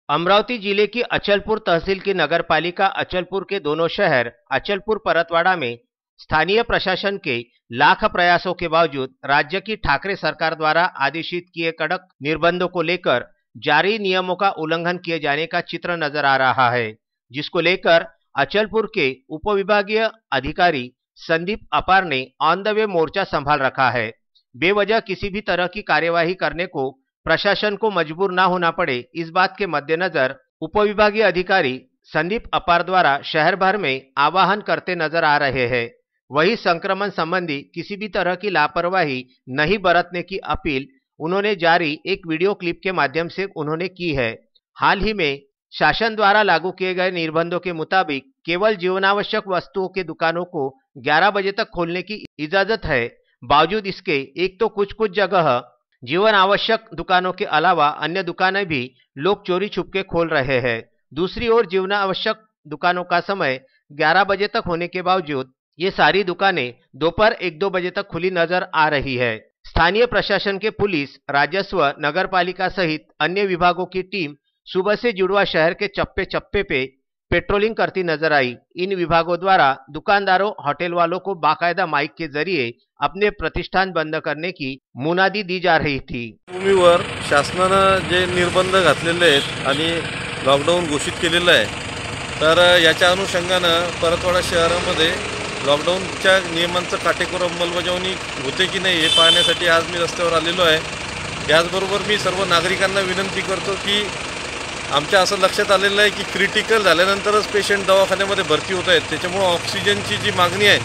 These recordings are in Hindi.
अमरावती जिले की अचलपुर तहसील की नगरपालिका अचलपुर के दोनों शहर अचलपुर परतवाड़ा में स्थानीय प्रशासन के लाख प्रयासों के बावजूद राज्य की ठाकरे सरकार द्वारा आदेशित किए कड़क निर्बंधों को लेकर जारी नियमों का उल्लंघन किए जाने का चित्र नजर आ रहा है, जिसको लेकर अचलपुर के उपविभागीय अधिकारी संदीप अपार ने ऑन द वे मोर्चा संभाल रखा है। बेवजह किसी भी तरह की कार्यवाही करने को प्रशासन को मजबूर न होना पड़े, इस बात के मद्देनजर उपविभागीय अधिकारी संदीप अपार द्वारा शहर भर में आह्वान करते नजर आ रहे हैं। वही संक्रमण संबंधी किसी भी तरह की लापरवाही नहीं बरतने की अपील उन्होंने जारी एक वीडियो क्लिप के माध्यम से उन्होंने की है। हाल ही में शासन द्वारा लागू किए गए निर्बंधों के मुताबिक केवल जीवनावश्यक वस्तुओं की दुकानों को 11 बजे तक खोलने की इजाजत है। बावजूद इसके एक तो कुछ जगह जीवन आवश्यक दुकानों के अलावा अन्य दुकानें भी लोग चोरी छुपके खोल रहे हैं। दूसरी ओर जीवन आवश्यक दुकानों का समय 11 बजे तक होने के बावजूद ये सारी दुकानें दोपहर 1-2 बजे तक खुली नजर आ रही है। स्थानीय प्रशासन के पुलिस, राजस्व, नगरपालिका सहित अन्य विभागों की टीम सुबह से जुड़वा शहर के चप्पे चप्पे पे पेट्रोलिंग करती नजर आई। इन विभागों द्वारा दुकानदारों, होटल वालों को बाकायदा माइक के जरिए अपने प्रतिष्ठान बंद करने की मुनादी दी जा रही थी। भूमीवर शासनानं जे निर्बंध घातलेले आहेत आणि लॉकडाऊन घोषित केलेलं आहे, तर याच्या अनुषंगानं परतवाडा शहरामध्ये लॉकडाऊनच्या नियमांचं काटेकोर अंमलबजावणी होते की नाही हे पाहण्यासाठी आज मी रस्त्यावर आलेलो आहे। त्याचबरोबर मी सर्व नागरिकांना विनंती करतो की आमच्या असं लक्षात आलेलं आहे की क्रिटिकल झाल्यानंतरच पेशंट दवाखान्यामध्ये भरती होत आहेत, त्याच्यामुळे ऑक्सिजनची जी मागणी आहे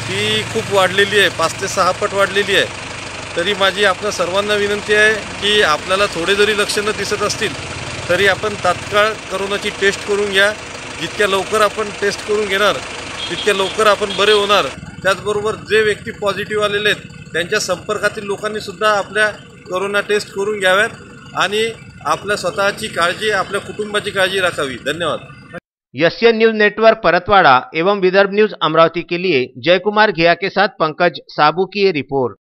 ती खूप वाढलेली आहे, 5 ते 6 पट वाढलेली आहे। तरी माझी आपल्या सर्वांना विनंती आहे की आपल्याला थोडे जरी लक्षणं दिसत असतील तरी आपण तात्काळ कोरोनाची टेस्ट करून घ्या। जितक्या लवकर आपण टेस्ट करून घेणार तितक्या लवकर आपण बरे होणार। त्याचबरोबर जे व्यक्ती पॉझिटिव्ह आलेले आहेत त्यांच्या संपर्कातील लोकांनी सुद्धा आपल्या कोरोना टेस्ट करून घ्याव्यात आणि आपल्या स्वतःची काळजी, आपल्या कुटुंबाची काळजी राखावी। धन्यवाद। एसएन न्यूज नेटवर्क परतवाड़ा एवं विदर्भ न्यूज अमरावती के लिए जय कुमार घिया के साथ पंकज साबू की ये रिपोर्ट।